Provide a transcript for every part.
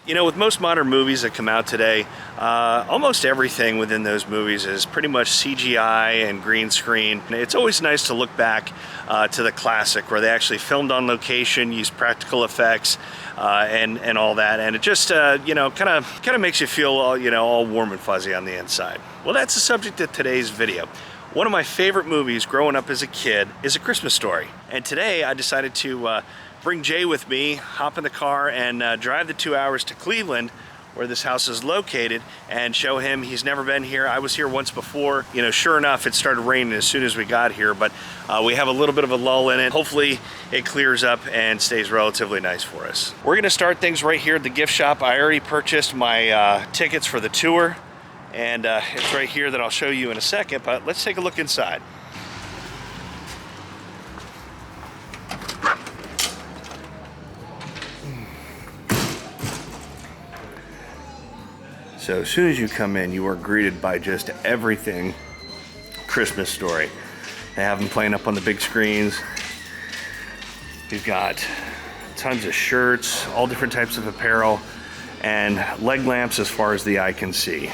You know, with most modern movies that come out today, almost everything within those movies is pretty much CGI and green screen. It's always nice to look back to the classic where they actually filmed on location, used practical effects, and all that, and it just you know, kind of makes you feel all, you know, all warm and fuzzy on the inside. Well, that's the subject of today's video. One of my favorite movies growing up as a kid is A Christmas Story, and today I decided to bring Jay with me, hop in the car, and drive the 2 hours to Cleveland, where this house is located, and show him. He's never been here. I was here once before. You know, sure enough, it started raining as soon as we got here, but we have a little bit of a lull in it. Hopefully it clears up and stays relatively nice for us. We're gonna start things right here at the gift shop. I already purchased my tickets for the tour, and it's right here that I'll show you in a second, but let's take a look inside. So as soon as you come in, you are greeted by just everything Christmas Story. They have them playing up on the big screens. We've got tons of shirts, all different types of apparel, and leg lamps as far as the eye can see.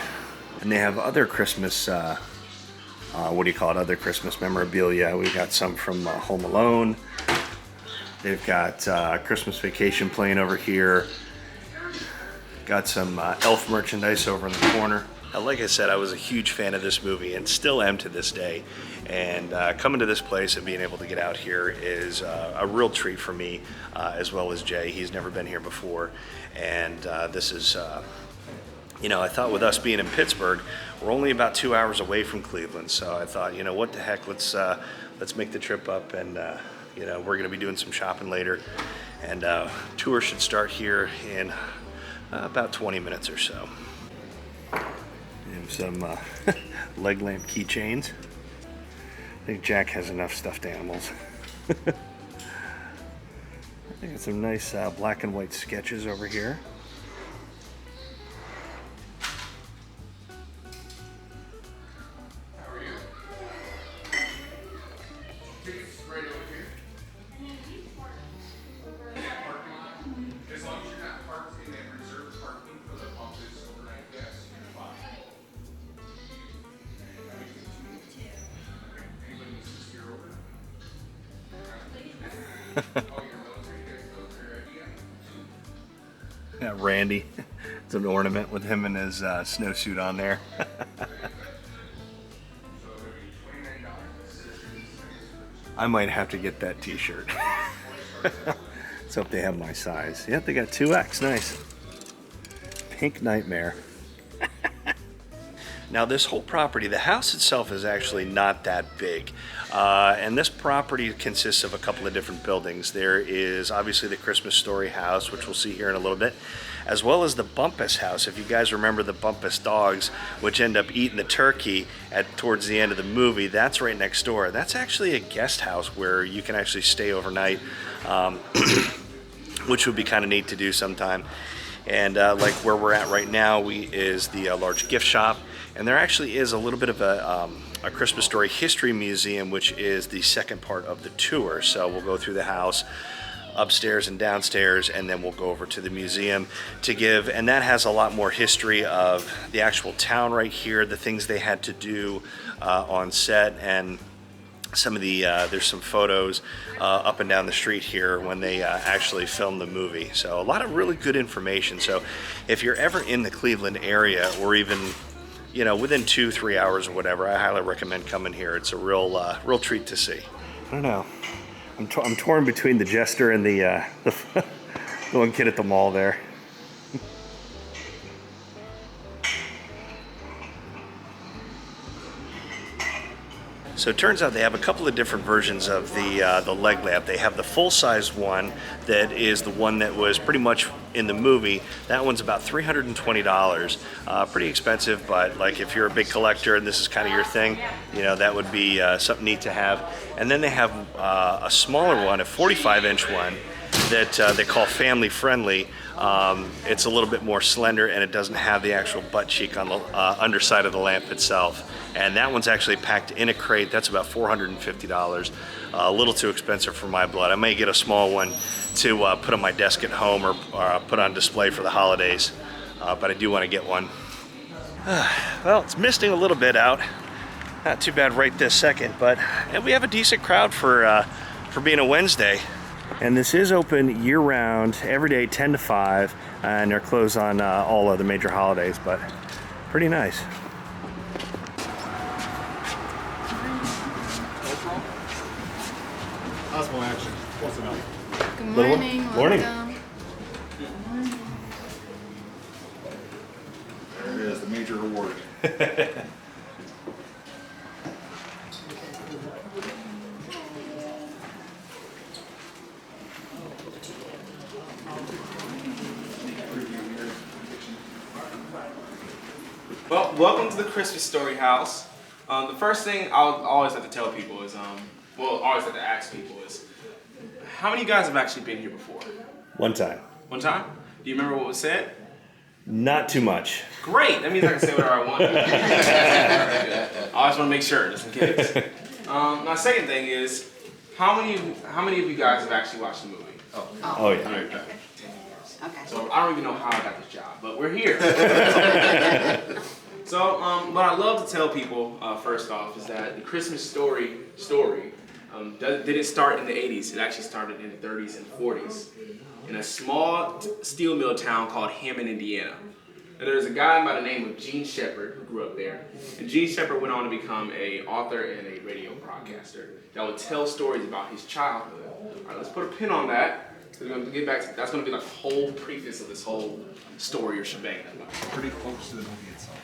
And they have other Christmas, what do you call it, other Christmas memorabilia. We've got some from Home Alone. They've got Christmas Vacation playing over here. Got some elf merchandise over in the corner. Like I said, I was a huge fan of this movie and still am to this day. And coming to this place and being able to get out here is a real treat for me, as well as Jay. He's never been here before. And this is, you know, I thought with us being in Pittsburgh, we're only about 2 hours away from Cleveland. So I thought, you know, what the heck, let's make the trip up, and you know, we're gonna be doing some shopping later. And tour should start here in about 20 minutes or so. And some leg lamp keychains. I think Jack has enough stuffed animals. I think some nice black and white sketches over here. How are you? Tickets right over here. As long as you're not parked in that reserved parking for the bumpers overnight guests, you're fine. Anybody needs to steer over? Oh, your military guys, military ID? Got Randy. It's an ornament with him and his snowsuit on there. I might have to get that t-shirt. Let's hope they have my size. Yep, they got 2X, nice. Pink Nightmare. Now this whole property, the house itself is actually not that big. And this property consists of a couple of different buildings. There is obviously the Christmas Story house, which we'll see here in a little bit, as well as the Bumpus house. If you guys remember the Bumpus dogs, which end up eating the turkey towards the end of the movie, that's right next door. That's actually a guest house where you can actually stay overnight, which would be kind of neat to do sometime. And like where we're at right now is the large gift shop, and there actually is a little bit of a Christmas Story history museum, which is the second part of the tour. So we'll go through the house, upstairs and downstairs, and then we'll go over to the museum to give, and that has a lot more history of the actual town right here, the things they had to do on set, and some of the there's some photos up and down the street here when they actually filmed the movie. So a lot of really good information. So if you're ever in the Cleveland area, or even, you know, within 2-3 hours or whatever, I highly recommend coming here. It's a real treat to see. I don't know. I'm torn between the jester and the one kid at the mall there. So it turns out they have a couple of different versions of the leg lamp. They have the full-size one that is the one that was pretty much in the movie. That one's about $320. Pretty expensive, but like if you're a big collector and this is kind of your thing, you know, that would be something neat to have. And then they have a smaller one, a 45-inch one, that they call family friendly. It's a little bit more slender, and it doesn't have the actual butt cheek on the underside of the lamp itself. And that one's actually packed in a crate. That's about $450. A little too expensive for my blood. I may get a small one to put on my desk at home or put on display for the holidays. But I do want to get one. Well, it's misting a little bit out. Not too bad right this second, but we have a decent crowd for being a Wednesday. And this is open year-round, every day, 10 to 5, and they're closed on all other major holidays, but pretty nice. Osmo action. Close enough. Good Little one? morning. Morning. Welcome. There it is, the major award. Well, welcome to the Christmas Story House. The first thing I'll always have to tell people is, well, always have to ask people is, how many of you guys have actually been here before? One time. One time? Do you remember what was said? Not too much. Great, that means I can say whatever I want. I always want to make sure, just in case. My second thing is, how many of you guys have actually watched the movie? Oh yeah. Okay. So I don't even know how I got this job, but we're here. So what I love to tell people, first off, is that the Christmas story didn't start in the 80s. It actually started in the 30s and 40s in a small steel mill town called Hammond, Indiana. And there's a guy by the name of Gene Shepard who grew up there. And Gene Shepard went on to become an author and a radio broadcaster that would tell stories about his childhood. All right, let's put a pin on that. We're going to get back to, that's going to be like the whole preface of this whole story or shebang. Pretty close to the movie itself.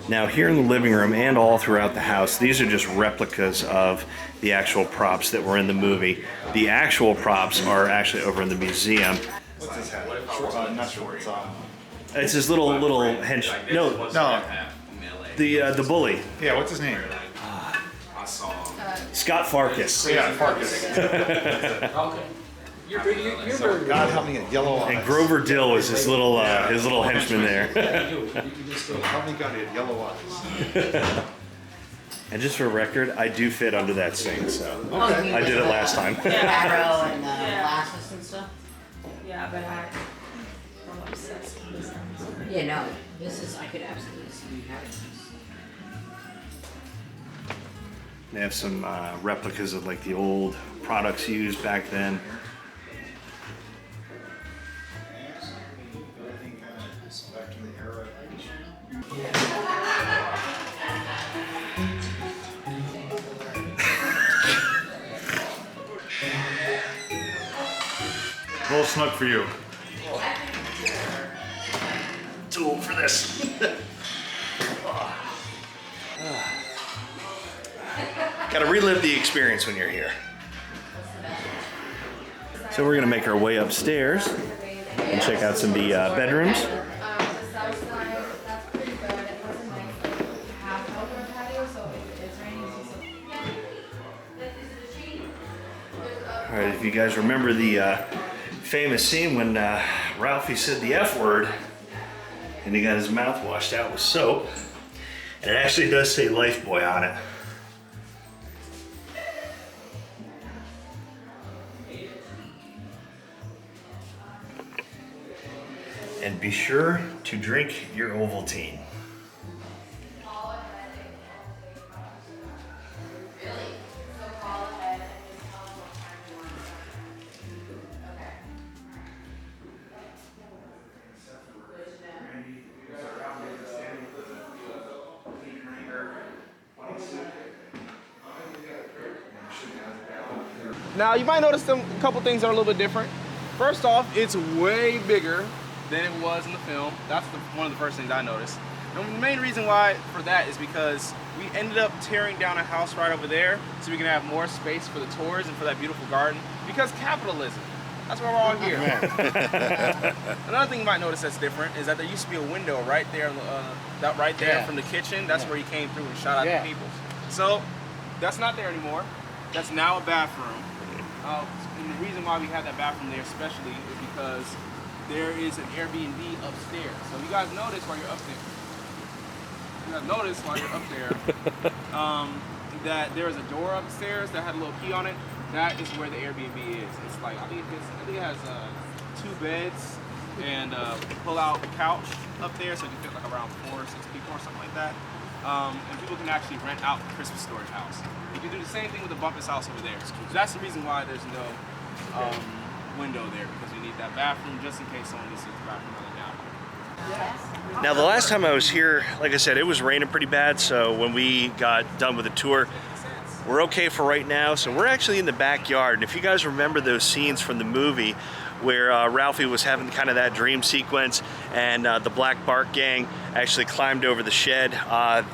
Now here in the living room and all throughout the house, these are just replicas of the actual props that were in the movie. The actual props are actually over in the museum. What's his hat? Not sure. It's this little hench. No, the bully, Yeah, what's his name? Scott Farkas. Yeah, Farkas. God help me, yellow eyes. And Grover Dill was his little henchman there. Help me, God, he had yellow eyes. And just for record, I do fit under that sink, so Okay. I did it last time. Arrow and glasses and stuff. Yeah, but I'm obsessed with this. Yeah, no, this is, I could absolutely see you having this. They have some replicas of like the old products used back then. A little snug for you. Too old for this. Gotta relive the experience when you're here. So we're gonna make our way upstairs and check out some of the bedrooms. The south side, that's pretty good. It has a nice half outdoor patio, so if it's raining, All right, if you guys remember the famous scene when Ralphie said the F word and he got his mouth washed out with soap, and it actually does say Lifebuoy on it. And be sure to drink your Ovaltine. Now, you might notice a couple things that are a little bit different. First off, it's way bigger than it was in the film. That's one of the first things I noticed. And the main reason why for that is because we ended up tearing down a house right over there so we can have more space for the tours and for that beautiful garden. Because capitalism. That's why we're all here. Another thing you might notice that's different is that there used to be a window right there, from the kitchen. That's where he came through and shot out the people. So that's not there anymore. That's now a bathroom. And the reason why we have that bathroom there especially is because there is an Airbnb upstairs. So you guys notice while you're up there. That there is a door upstairs that had a little key on it. That is where the Airbnb is. It's like I think it has 2 beds and a pull-out couch up there, so you can fit like around 4 or 6 people or something like that. And people can actually rent out the Christmas Story house. You can do the same thing with the Bumpus house over there. So that's the reason why there's no window there, because we need that bathroom just in case someone needs to use the bathroom on the down. Now, the last time I was here, like I said, it was raining pretty bad, so when we got done with the tour, we're okay for right now. So we're actually in the backyard, and if you guys remember those scenes from the movie where Ralphie was having kind of that dream sequence and the Black Bart gang actually climbed over the shed,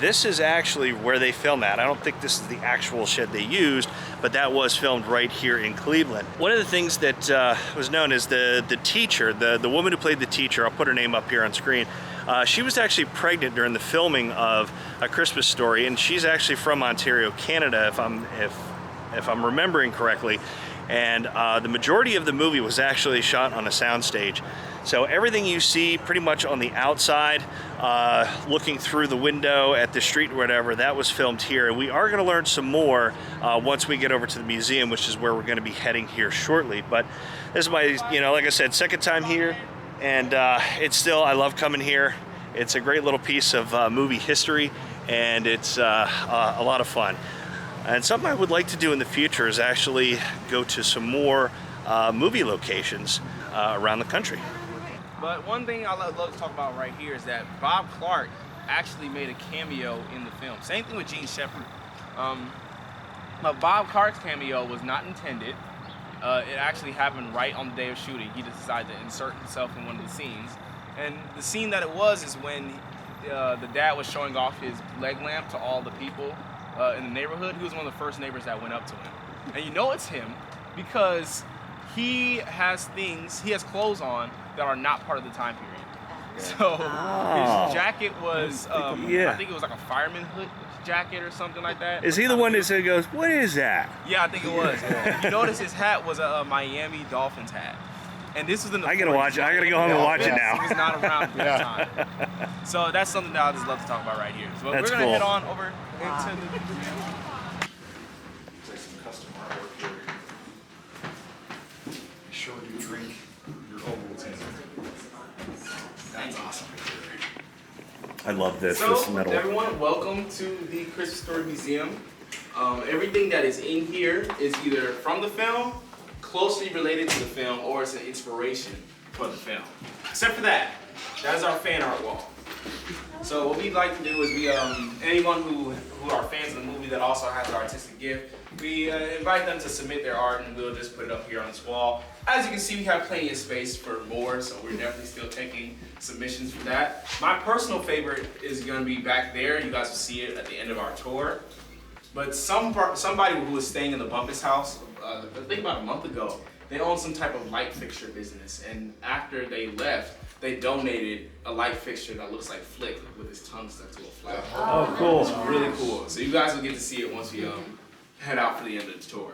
this is actually where they filmed that. I don't think this is the actual shed they used, but that was filmed right here in Cleveland. One of the things that was known as the teacher, the woman who played the teacher, I'll put her name up here on screen, she was actually pregnant during the filming of A Christmas Story, and she's actually from Ontario, Canada, if I'm remembering correctly. And the majority of the movie was actually shot on a soundstage. So everything you see pretty much on the outside, looking through the window at the street or whatever, that was filmed here. And we are going to learn some more once we get over to the museum, which is where we're going to be heading here shortly. But this is my, like I said, second time here. And it's still, I love coming here. It's a great little piece of movie history, and it's a lot of fun. And something I would like to do in the future is actually go to some more movie locations around the country. But one thing I love to talk about right here is that Bob Clark actually made a cameo in the film. Same thing with Gene Shepard. But Bob Clark's cameo was not intended. It actually happened right on the day of shooting. He just decided to insert himself in one of the scenes. And the scene that it was is when the dad was showing off his leg lamp to all the people in the neighborhood. He was one of the first neighbors that went up to him. And you know it's him because he has clothes on that are not part of the time period. So his jacket was, I think it was like a fireman hood jacket or something like that. Is he the one that said, goes, what is that? Yeah, I think it was. You notice his hat was a Miami Dolphins hat. And this was in the I gotta watch it. I gotta go home and watch it now. He was not around at the time. So that's something that I just love to talk about right here. So That's we're gonna cool. head on over into the museum. Like some custom artwork here. Be sure to drink your Ovaltine. That's awesome. I love this. So this metal. everyone, welcome to the Christmas Story Museum. Everything that is in here is either from the film, closely related to the film, or it's an inspiration for the film. Except for that is our fan art wall. So what we'd like to do is anyone who are fans of the movie that also has an artistic gift, we invite them to submit their art, and we'll just put it up here on this wall. As you can see, we have plenty of space for more, so we're definitely still taking submissions for that. My personal favorite is going to be back there. You guys will see it at the end of our tour. But somebody who was staying in the Bumpus house, I think about a month ago, they owned some type of light fixture business, and after they left, they donated a light fixture that looks like Flick with his tongue stuck to a flag. Oh, cool. It's really cool. So you guys will get to see it once we head out for the end of the tour.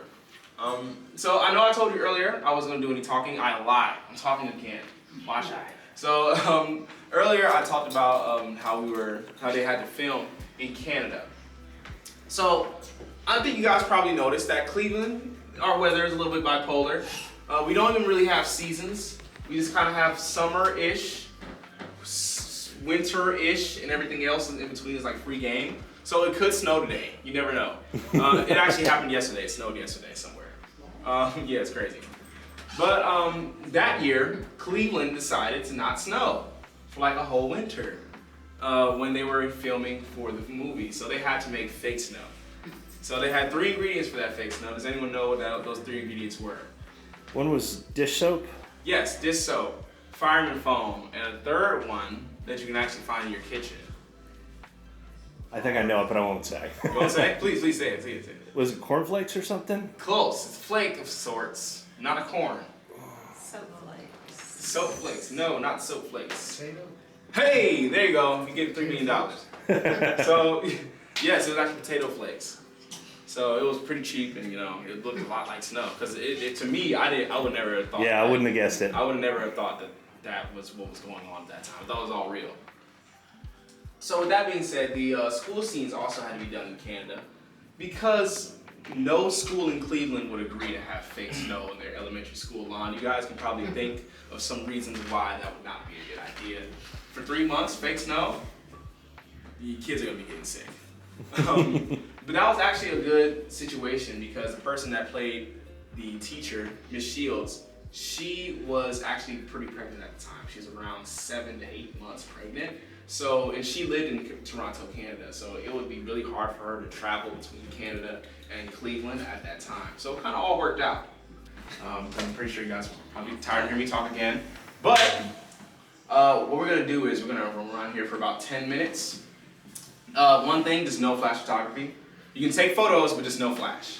So I know I told you earlier I wasn't going to do any talking. I lied. I'm talking again. Watch it. So earlier I talked about how they had to film in Canada. So I think you guys probably noticed that Cleveland, our weather is a little bit bipolar. We don't even really have seasons. We just kind of have summer-ish, winter-ish, and everything else in between is like free game. So it could snow today. You never know. It actually happened yesterday. It snowed yesterday somewhere. Yeah, it's crazy. But that year, Cleveland decided to not snow for like a whole winter when they were filming for the movie. So they had to make fake snow. So they had 3 ingredients for that fake snow. Does anyone know what those 3 ingredients were? One was dish soap. Yes, dish soap, fireman foam, and a third one that you can actually find in your kitchen. I think I know it, but I won't say. You want to say it? Please say it. Say it. Was it cornflakes or something? Close. It's a flake of sorts, not a corn. Soap flakes. No, not soap flakes. Hey, there you go. You get $3 million. So, yes, it was actually potato flakes. So it was pretty cheap, and it looked a lot like snow. Because to me, I would never have thought. Yeah, I wouldn't have guessed it. I would never have thought that was what was going on at that time. I thought it was all real. So with that being said, the school scenes also had to be done in Canada because no school in Cleveland would agree to have fake snow in their elementary school lawn. You guys can probably think of some reasons why that would not be a good idea. For 3 months, fake snow, the kids are gonna be getting sick. But that was actually a good situation because the person that played the teacher, Miss Shields, she was actually pretty pregnant at the time. She was around 7 to 8 months pregnant. So, and she lived in Toronto, Canada. So it would be really hard for her to travel between Canada and Cleveland at that time. So it kind of all worked out. I'm pretty sure you guys are probably tired of hearing me talk again. But what we're gonna do is we're gonna run around here for about 10 minutes. One thing, just no flash photography. You can take photos, but just no flash.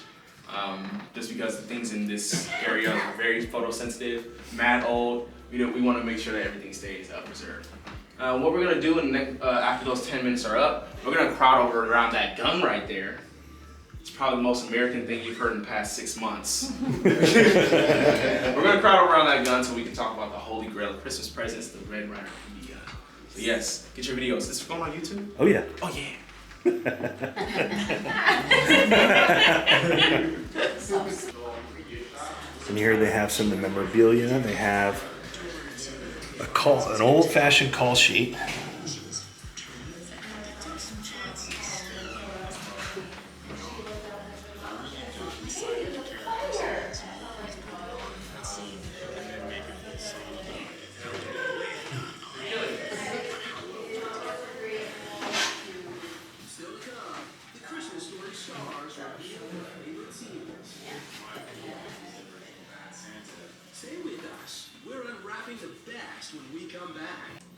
Just because the things in this area are very photosensitive, mad old. We want to make sure that everything stays preserved. What we're gonna do after those 10 minutes are up, we're gonna crowd over around that gun right there. It's probably the most American thing you've heard in the past 6 months. We're gonna crowd over around that gun so we can talk about the holy grail of Christmas presents, the Red Ryder BB gun. So yes, get your videos. Is this going on YouTube? Oh yeah. Oh yeah. And here they have some of the memorabilia. They have an old-fashioned call sheet.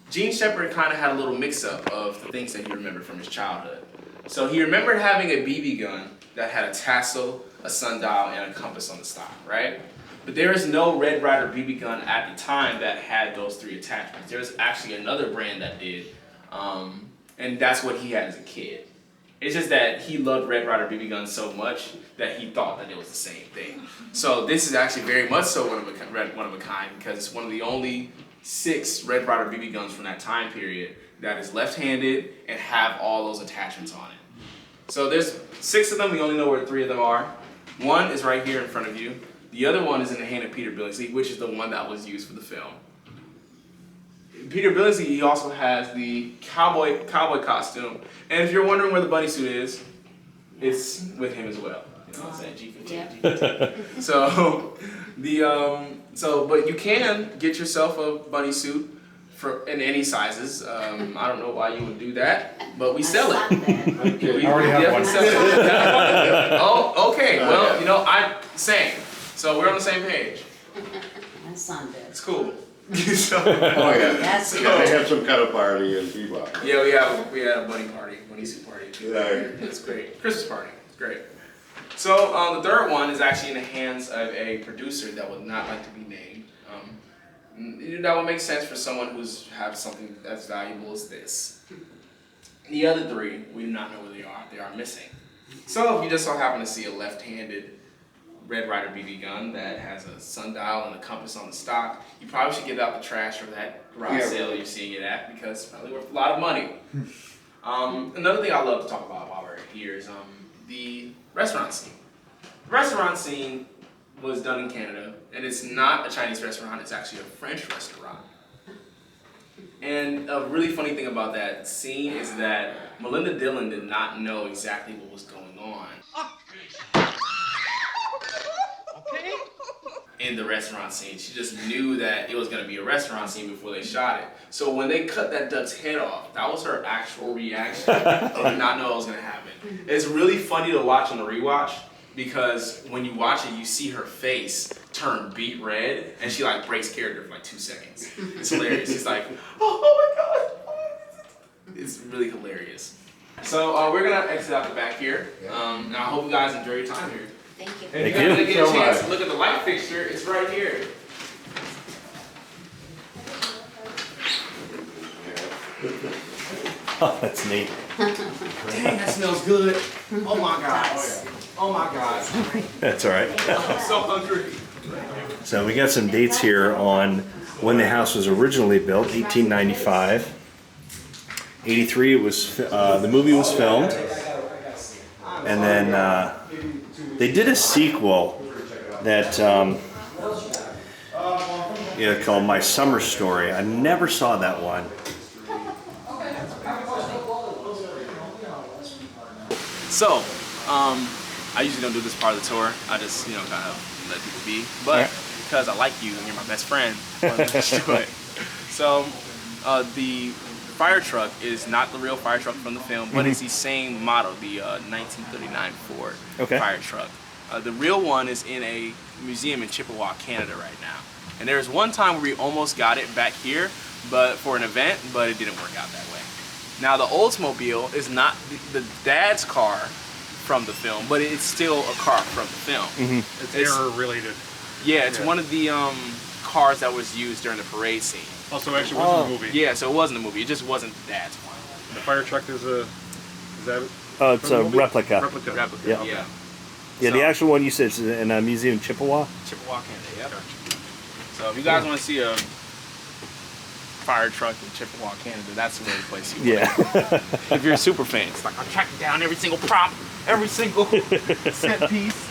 Gene Shepard kind of had a little mix-up of the things that he remembered from his childhood. So he remembered having a BB gun that had a tassel, a sundial, and a compass on the stock, right? But there is no Red Ryder BB gun at the time that had those 3 attachments. There's actually another brand that did, and that's what he had as a kid. It's just that he loved Red Ryder BB guns so much that he thought that it was the same thing. So this is actually very much so one of a kind because it's one of the only 6 Red Ryder BB guns from that time period that is left-handed and have all those attachments on it. So there's 6 of them. We only know where 3 of them are. One is right here in front of you. The other one is in the hand of Peter Billingsley, which is the one that was used for the film. Peter Billingsley, he also has the cowboy costume. And if you're wondering where the bunny suit is, it's with him as well. You know what I'm saying? G15. Yeah. So, but you can get yourself a bunny suit in any sizes. I don't know why you would do that, but we sell it. I already have one. Sell it. Oh, okay. Well, same. So we're on the same page. My son did. It's cool. Oh yeah. That's Yeah, they have some kind of party in Bebop. Yeah, we had a bunny suit party. Yeah. It's great. Christmas party. It's great. So the third one is actually in the hands of a producer that would not like to be named. That would make sense for someone who's have something as valuable as this. The other 3, we do not know where they are. They are missing. So if you just so happen to see a left-handed Red Ryder BB gun that has a sundial and a compass on the stock, you probably should get it out the trash or that garage sale you're seeing it at because it's probably worth a lot of money. Another thing I love to talk about while we're here is the restaurant scene. The restaurant scene was done in Canada, and it's not a Chinese restaurant, it's actually a French restaurant. And a really funny thing about that scene is that Melinda Dillon did not know exactly what was going on in the restaurant scene. She just knew that it was going to be a restaurant scene before they shot it. So when they cut that duck's head off, that was her actual reaction. She did not know what was going to happen. It's really funny to watch on the rewatch because when you watch it, you see her face turn beet red and she like breaks character for like 2 seconds. It's hilarious. She's like, oh my God. It's really hilarious. So we're going to exit out the back here. And I hope you guys enjoy your time here. Thank you. And if you guys get a chance to look at the light fixture, it's right here. Oh, that's neat. Dang, that smells good. Oh my gosh. Oh my gosh. That's all right. I'm so hungry. So we got some dates here on when the house was originally built, 1895. 83, it was the movie was filmed, and then they did a sequel that called My Summer Story. I never saw that one. So, I usually don't do this part of the tour. I just, kind of let people be. But because I like you and you're my best friend, let's do it. So, the fire truck is not the real fire truck from the film, but it's the same model, the 1939 Ford fire truck. The real one is in a museum in Chippewa, Canada right now. And there was one time where we almost got it back here, but for an event, but it didn't work out that way. Now the Oldsmobile is not the dad's car from the film, but it's still a car from the film. It's error related. Yeah, it's one of the cars that was used during the parade scene. Also, actually, wasn't a movie. Yeah, so it wasn't a movie. It just wasn't the dad's one. The fire truck is a. Is that? It's a replica. Replica. Yeah. Yeah. Yeah, the actual one you said is in a museum in Chippewa. Chippewa, Canada. Yep. So if you guys want to see a fire truck in Chippewa, Canada, that's the place you want. Yeah. If you're a super fan, it's like I'm tracking down every single prop, every single set piece.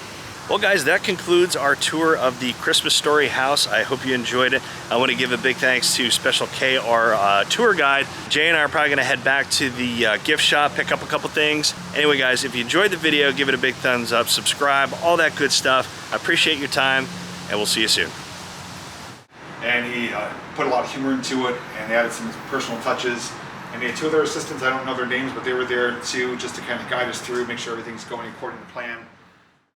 Well, guys, that concludes our tour of the Christmas Story house. I hope you enjoyed it. I want to give a big thanks to Special K, our tour guide. Jay and I are probably going to head back to the gift shop, pick up a couple things. Anyway, guys, if you enjoyed the video, give it a big thumbs up, subscribe, all that good stuff. I appreciate your time, and we'll see you soon. And he put a lot of humor into it and added some personal touches. And they had two other assistants, I don't know their names, but they were there too, just to kind of guide us through, make sure everything's going according to plan.